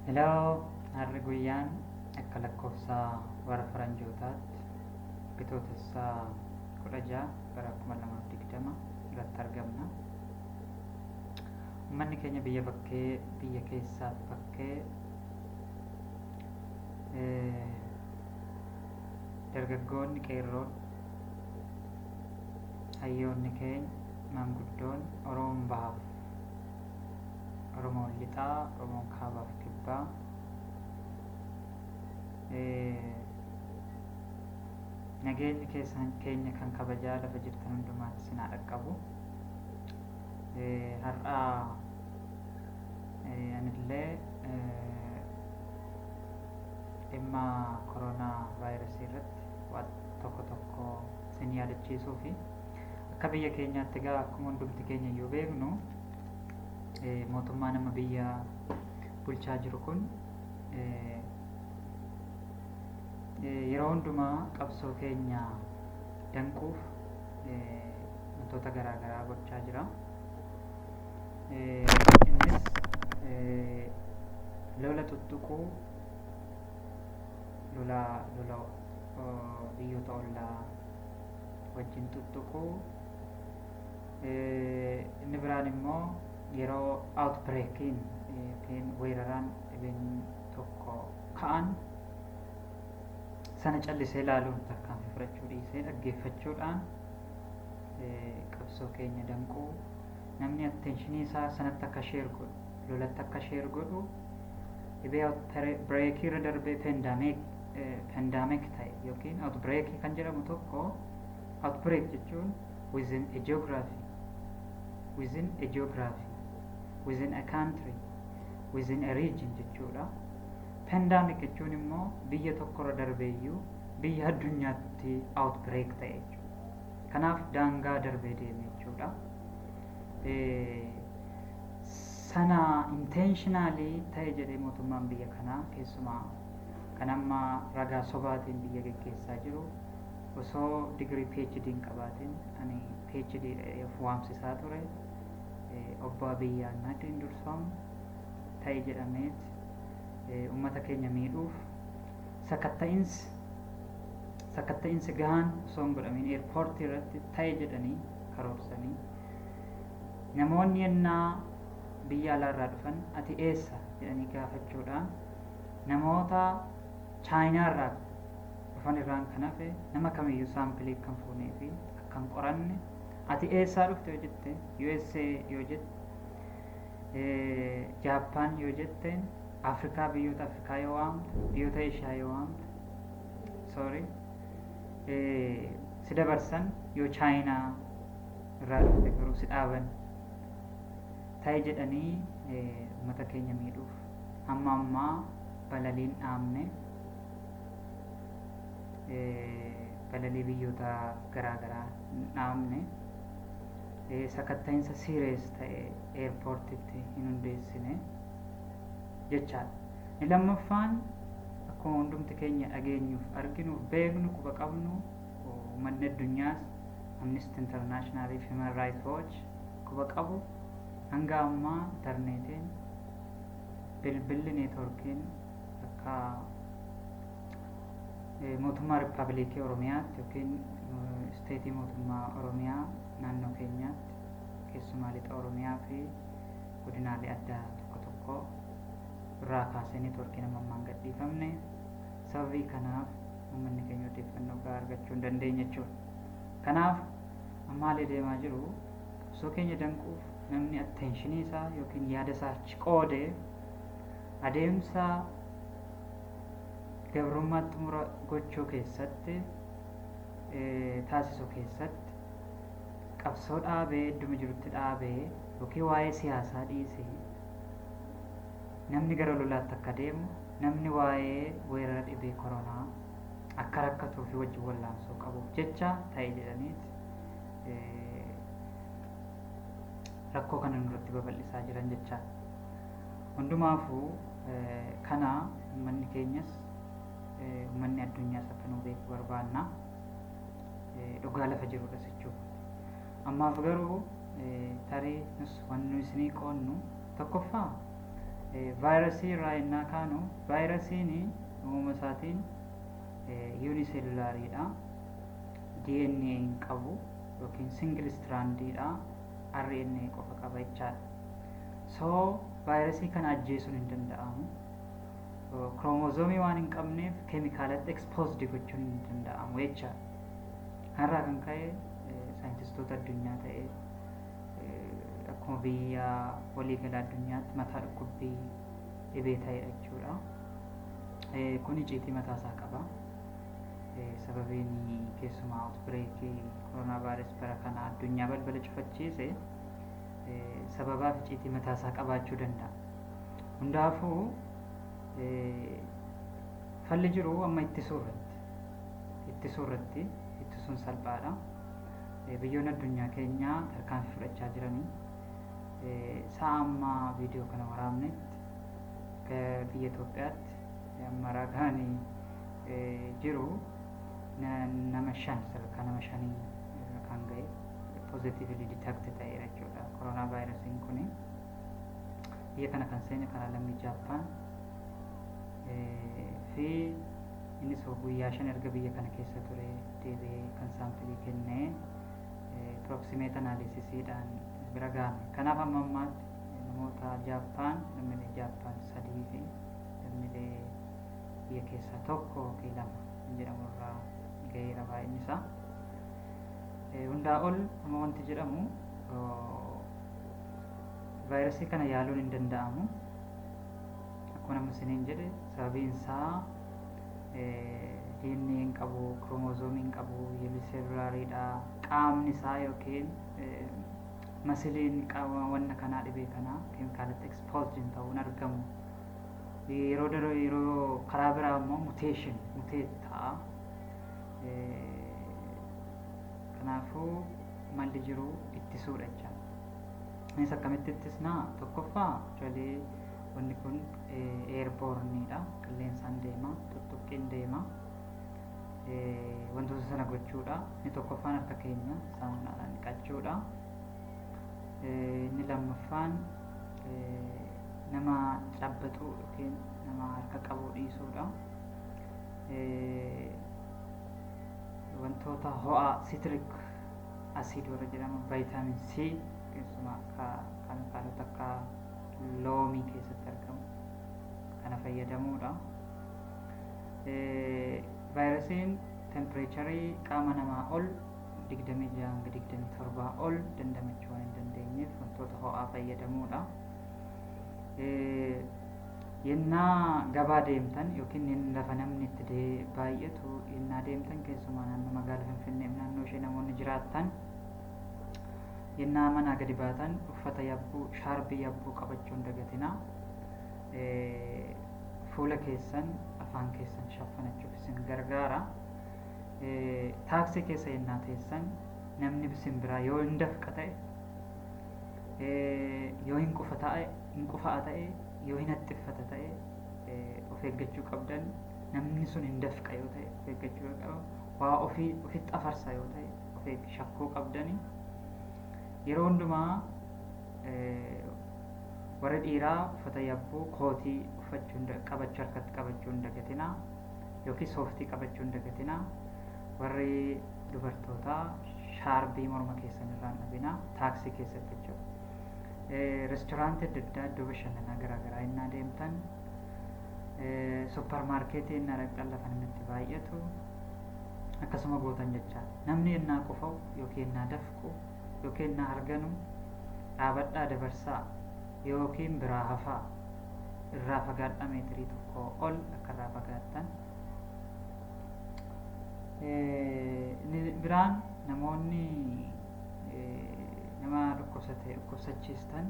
Hello, harri guyyaan akka lakkoofsa warra faranjootaatti bitootessa 16 bara 2020 irratti argamna. Uummanni keenya biyya keessaaf bakkee dargaggoonni, qeerroon, hayyoonni keenya, maanguddoon Oromoon bahaaf, Oromoon lixaa, Oromoon kaabaaf kibbaa nageenyi keenya kan kabajaa lafa jirtan hundumaatti isin haa dhaqqabu. Har'aa anillee dhimma koronaa vaayirasii irratti waan tokko isin yaadachiisuu fi akka biyya keenyaatti egaa akkuma hundumti keenya iyyuu beeknu mootummaa nama biyya bulchaa jiru kun yeroo hundumaa qabsoo keenya danquuf wantoota garaagaraa gochaa jira. Innis lola tuttuquu, lola biyyoota ollaa wajjin tuttuquu, inni biraan immoo yeroo outbreakiin yookiin weeraraan dhibeen tokko ka'an sana callisee ilaaluun tarkaanfii fudhachuu dhiisee dhaggeeffachuudhaan qabsoo keenya danquu, namni attentionii isaa sanatti akka sheer godhu, lolatti akka sheer godhu, dhibee outbreakii irra darbee pandemic ta'e yookiin outbreakii kan jedhamu tokko outbreak jechuun within a geography, within a country, within a region jechuudha. Pandemic jechuun immoo biyya tokkorra darbeeyyuu biyya addunyaatti outbreak ta'e jechuudha. Kanaaf daangaa darbee deeme jechuudha. Sana intentionally ta'e jedhee mootummaan biyya kanaa keessumaa kan amma ragaa sobaatiin biyya geggeessaa jiru osoo digirii PhD hin qabaatin ani PhD waamsisaa ture obbo Abiyyi Ahmediin durfamu ta'e jedhameet uummata keenya miidhuuf sakatta'insi gahaan osoo hin godhamin eerpoortii irratti ta'e jedhanii karoorsanii namoonni yennaa biyya alaarraa dhufan ati eessa jedhanii gaafachuudhaan namoota chaayinaarraa dhufan irraan kan hafe nama kamiyyuu saampilii kan fuunee fi akkan qoranne ati eessaa dhufte yoo jette USA yoo jette Jaappaan yoo jetteen Afrikaa biyyoota Afrikaa yoo waamte biyyoota Eeshiyaa yoo waamte si dabarsan yoo chaayinaa irraa dhufte garuu si dhaaban ta'e jedhanii uummata keenya miidhuuf hamma ammaa balaliin dhaabne balalii biyyoota garaagaraa dhaabne sakatta'insa serious ta'e eerpoortiitti hin hundeessine jechaadha. Inni lammaffaan akkuma hundumti keenya dhageenyuuf arginuuf beeknu quba qabnu uummanni addunyaas Amnesty International fi Human Rights Watch quba qabu hanga ammaa intarneetiin bilbilli neetworkiin akka mootummaa Rippaabilikii Oromiyaatti yookiin isteetii mootummaa Oromiyaa naannoo keenyaatti keessumaa lixa Oromiyaa fi godinaalee addaa tokko irraa kaasee neetworkiin ammaan gadhiifamne sababii kanaaf uummanni keenya odeeffannoo gahaa argachuu hin dandeenye jechuudha. Kanaaf ammaalee deemaa jiru qabsoo keenya danquuf namni attentionii isaa yookiin yaada isaa achi qoodee adeemsa gabrummaa xumura gochuu keessatti taasisu keessatti qabsoo dhaabee idduma jirutti dhaabee yookiin waa'ee siyaasaa dhiisee namni gara lolaatti akka deemu, namni waa'ee weerara dhibee koronaa akka rakkatuu fi wajjin wallaansoo qabuuf jecha ta'e jedhaniiti rakkoo kana nurratti babal'isaa jiran jecha. Hundumaafuu kana uummanni keenyas uummanni addunyaas akka nu beeku barbaanna. Dhugaa lafa jirudha jechuudha. Ammaaf garuu tarii nus wanni isinii qoonnu tokkoffaa vaayirasii irraa innaa kaanu vaayirasiin uumama isaatiin yuuniseelulaariidha. DNA hin qabu yookiin single strandiidha. RNA qofa qaba jechaadha. So vaayirasii kana ajjeesuun hin danda'amu. Kroomozoomii waan hin qabneef keemikaalatti exposed gochuun hin danda'amu jechaadha. Har'aa kan ka'e saayintistoota addunyaa ta'e akkuma biyya waliigala addunyaatti mataa dhukkubbii dhibee ta'edha jechuudha. Kun icciitii mataa isaa qaba. Sababiin keessumaa outbreakii koronaa vaayirasii bara kana addunyaa balbala cufachiise sababaaf icciitii mataa isaa qabaachuu danda'a. Hundaafuu falli jiru amma ittisuu irratti ittisuun salphaadha. Biyyoonni addunyaa keenyaa tarkaanfii fudhachaa jiranii sa'a amma viidiyoo kana waraabnetti biyya Itoophiyaatti amma ragaan jiru nama 5 sadarkaa nama 5 kan ga'e positively detect ta'eera jechuudha. Koronaa vaayirasiin kun biyya kana kan seene karaa lammii Jaappaan fi innis guyyaa 5 erga biyya kana keessa ture deebi'ee kan saampilii kennee proximate analysisiidhaan bira ga'ame. Kanaaf amma ammaatti namoota Jaappaan lammiilee Jaappaan 3 fi lammiilee biyya keessaa 1 yookiin 2 jedhamu irraa ga'eera baay'inni isaa. Hundaa ol amma wanti jedhamu vaayirasii kana yaaluun hin danda'amu. Akkuma namni isiniin jedhe sababiin isaa DNA hin qabu, kroomozoomii hin qabu, yuuniseelulaariidha. Qaamni isaa yookiin masiliin qaama wanna kanaa dhibee kanaa keemikaalatti exposed hin ta'uun argamu. Yeroo karaa biraa immoo muteet ta'a. Kanaafuu malli jiru ittisuudha jechaadha. Innis akkamitti ittisnaa? Tokkoffaa actually wanni kun airborneidha. Qilleensaan deema, tuttuqqeen deema. Wantoota sana gochuudha. Inni tokkoffaan harka keenya saamunaadhaan dhiqachuudha. Inni lammaffaan nama cabbaxuu yookiin nama harka qabuu dhiisuudha. Wantoota ho'aa citric acid warra jedhaman vitamin C keessumaa kan akka loomii keessatti argamu kana fayyadamuudha. Vaayirasiin tempereecharii qaama namaa ol 26-27 ol dandamachuu waan hin dandeenyeef wantoota ho'aa fayyadamuudha. Yennaa gabaa deemtan yookiin lafa namni itti baay'atu yennaa deemtan keessumaa naannoo magaalaa Finfinnee naannoo ishee namoonni jiraattan yennaa manaa gadi baatan uffata yabbuu shaarbii yabbuu qabachuun dagatinaa. Fuula keessan afaan keessan shaffanachuuf isin gargaara. Taaksii keessa yennaa teessan namni isin biraa yoo hin dafqa ta'e yoo hin qufa'a ta'e yoo hin haxxiffata ta'e of eeggachuu qabdan. Namni sun hin dafqa yoo ta'e of eeggachuu qabu. Waa ofitti afarsa yoo ta'e of shakkuu qabdani. Yeroo hundumaa warra dhiiraa uffata yabbuu kootii qabachuu harkatti qabachuu hin dagatinaa yookiin sooftii qabachuu hin dagatinaa. Warri dubartootaa shaarbii morma keessan irraa hin dhabinaa taaksii keessatti jechuudha. Restoraantii adda addaa iddoo bashannanaa garaagaraa yennaa deemtan suppermaarkeetii yennaa dhaqxan lafa namni itti baay'atu akkasuma gootan jecha. Namni yennaa qufa'u yookiin yennaa dafqu yookiin yennaa harganu dhaabadhaa dabarsaa yookiin biraa hafaa irraa fagaadhaa meetirii 1 ol akka irraa fagaattan. Biraan namoonni nama dhukkubsachiistan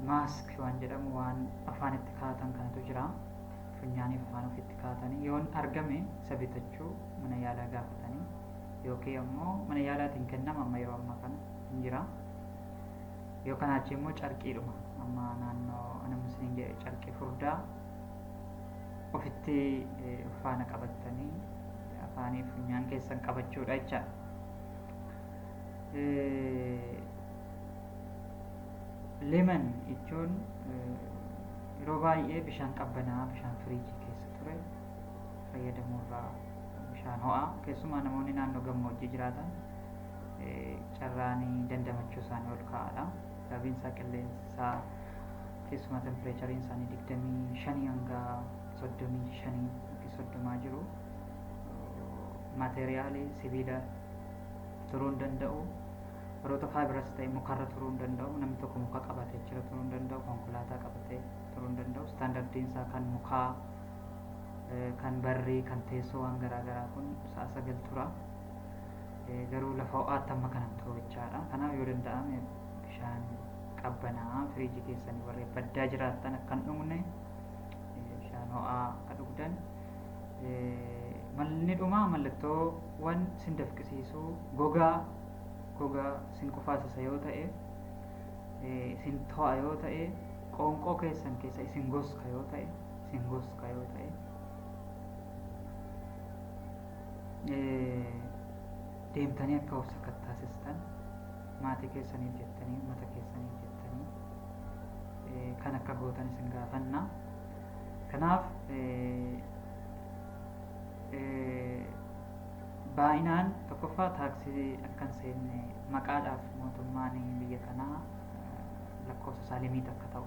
maask waan jedhamu waan afaan itti kaa'atan kanatu jira. Funyaaniif afaan ofitti kaa'atanii yoon argame isa bitachuu mana yaalaa gaafatanii yookiin ammoo mana yaalaatiin kennama amma yeroo ammaa kana hin jira. Yoo kanaa achi immoo carqiidhuma amma naannoo namni isin jedhe carqii furdaa ofitti faana qabattanii afaanii funyaan keessan qabachuudha jechaadha. lemon jechuun yeroo baay'ee bishaan qabbanaa bishaan firiijii keessa ture fayyadamurraa bishaan ho'aa keessumaa namoonni naannoo gammoojjii jiraatan carraanii dandamachuu isaanii ol ka'aadha. Sababiin isaa qilleensi isaa keessumaa tempereechariin isaanii 25 hanga 35 30 jiru. Maateriyaalii sibiila turuu hin danda'u. Warroota faayibaras ta'e mukarra turuu hin danda'u. Namni tokko muka qabatee jira turuu hin danda'u. Konkolaataa qabatee turuu hin danda'u. Staandardiin isaa kan mukaa, kan barrii, kan teessoo waan garaagaraa kun sa'a 9 tura. Garuu lafa ho'aatti amma kanan turu jechaadha. Kanaaf yoo danda'ame bishaan qabbanaa firiijii keessanii warreen baddaa jiraattan akkan dhugne bishaan ho'aa akka dhugdan. Malli dhumaa mallattoowwan sin dafqisiisuu gogaa sin qufaasisa yoo ta'e, sin to'a yoo ta'e, qoonqoo keessan keessa isin goska yoo ta'e, deemtanii akka of sakattaasistan maatii keessaniif jettanii, uummata keessaniif jettanii kan akka gootan isin gaafanna. Kanaaf baay'inaan tokkoffaa taaksii akkan seenne maqaadhaaf mootummaan biyya kanaa lakkoofsa isaa limiit akka ta'u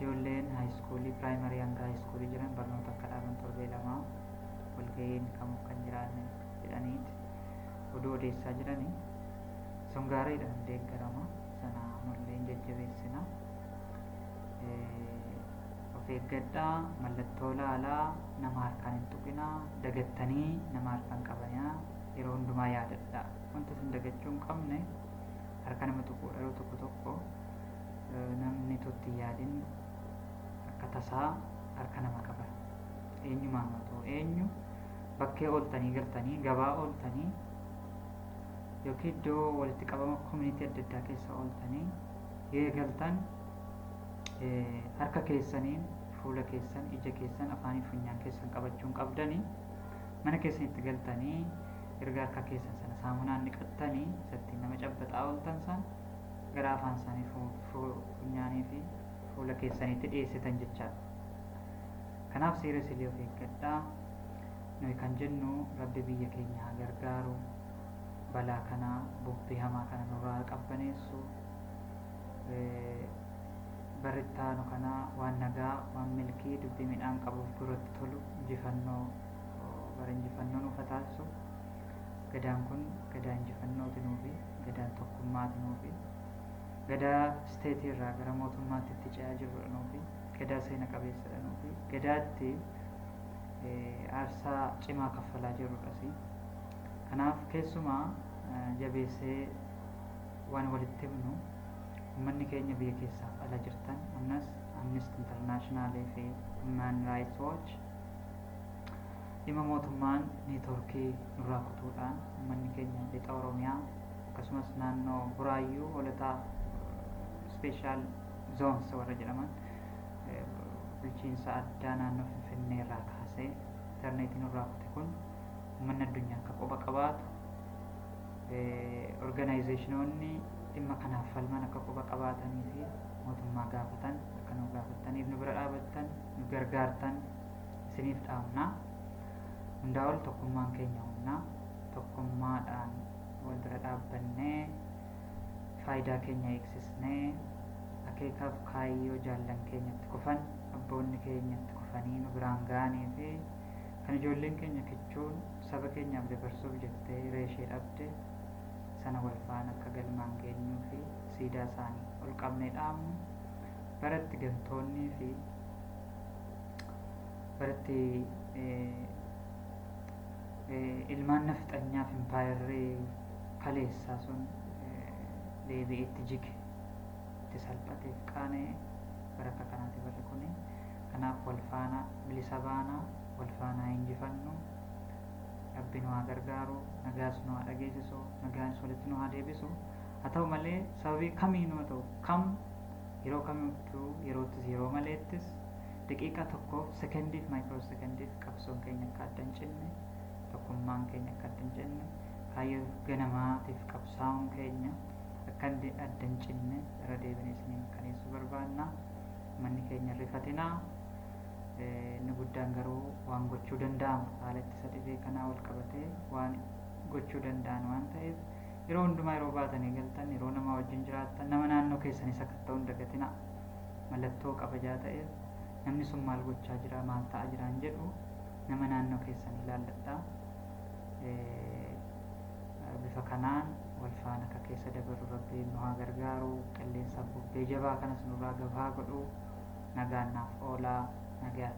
ijoolleen haayiskuulii piraayimarii hanga haayiskuulii jiran barnoota akka dhaaban torbee lamaa walga'iin kamuuf kan jiraanne jedhaniiti oduu odeessaa jiranii sun gaariidhaan deeggarama sana mul'een jajjabeessina. Of eeggadhaa, mallattoo laalaa, nama harkaan hin tuqinaa, dagattanii nama harkaan qabanaa yeroo hundumaa yaadadhaa. Wanta isin dagachuu hin qabne harka nama tuquudha yeroo tokko namni tutti yaadin akka tasaa harka nama qaba. Eenyumaan haa ta'u eenyu bakkee ooltanii galtanii gabaa ooltanii yookiin iddoo walitti qabama koominitii adda addaa keessa ooltanii galtan harka keessaniin fuula keessan ija keessan afaanii funyaan keessan qabachuun qabdanii mana keessanitti galtanii erga harka keessan sana saamunaan dhiqattanii isatti nama cabbaxaa ooltan san gara afaan isaanii funyaanii fi fuula keessanitti dhiyeessitan jechaadha. Kanaaf seerasilee of eeggadhaa. Nuyi kan jennu rabbi biyya keenya haa gargaaru, balaa kanaa bubbee hamaa kana nurraa qabbaneessu. Barrettaanu kana waan nagaa, waan milkii, dubbii midhaan qabuuf duratti tolu, injifannoo nuuf taasisu. Gadaan kun gadaa injifannooti nuufi, gadaan tokkummaati nuufi, gadaa isteetii irraa gara mootummaatti itti ce'aa jirudha nuufi, gadaa seena qabeessadha nuufi, gadaatti aarsaa cimaa kaffalaa jirrudhasi. Kanaaf keessumaa jabeessee waan walitti himnu uummanni keenya biyya keessaaf ala jirtan ammas Amnesty International fi Human Rights Watch dhimma mootummaan neetwoorkii nurraa kutuudhaan uummanni keenya lixa Oromiyaa akkasumas naannoo Buraayyuu hoolataa special zones warra jedhaman bulchiinsa addaa naannoo Finfinnee irraa kaasee interneetiin nurraa kute kun uummanni addunyaa akka quba qabaatu organizationoonni dhimma kanaaf falman akka quba qabaatanii fi mootummaa gaafatan akka nu gaafataniif nu bira dhaabattan nu gargaartan isiniif dhaamna. Hundaa ol tokkummaan keenya humna tokkummaadhaan wal bira dhaabbannee faayidaa keenya eegsisnee akeekaaf kaayyoo jaallan keenyatti kufan abboonni keenyatti kufanii nu biraan ga'anii fi kan ijoolleen keenya kichuun saba keenyaaf dabarsuuf jettee reeshee dhabde sana wal faana akka galmaan geenyuu fi siidaa isaanii ol qabnee dhaamnu baratti gantoonnii fi baratti ilmaan nafxanyaaf impaayarrii kaleessaa sun deebi'eetti jige itti salphateef qaanee baraka kanaati barri kuni. Kanaaf wal faana bilisa baanaa wal faanaa injifannu. Rabbi nu haa gargaaru, nagaas nu haa dhageessisu, nagaas walitti nu haa deebisu. Haa ta'u malee sababii kamiinuu haa ta'u kam yeroo kamittuu yeroottis yeroo maleettis daqiiqaa tokkoof sekendiif maayikiroo sekendiif qabsoon keenya akka adda hin cinne tokkummaan keenya akka adda hin cinne kaayyoo ganamaatiif qabsaa'uun keenya akka adda hin cinne irra deebinee isiniin kaneessuu barbaanna. Manni keenya rifatinaa. Inni guddaan garuu waan gochuu danda'amu haala ittisa dhibee kanaa wal qabatee waan gochuu danda'an waan ta'eef yeroo hundumaa yeroo baatanii galtan yeroo nama wajjin jiraattan nama naannoo keessanis akka ta'u hin dagatinaa. Mallattoo qabajaa ta'eef namni sun maal gochaa jira maal ta'aa jiraan jedhu nama naannoo keessan ilaalladhaa. Bifa kanaan wal faana akka keessa dabaru Rabbiin nu haa gargaaru. Qilleensa bubbee jabaa kanas nurraa gabaa godhu. Nagaan naaf oolaa. Nagaan.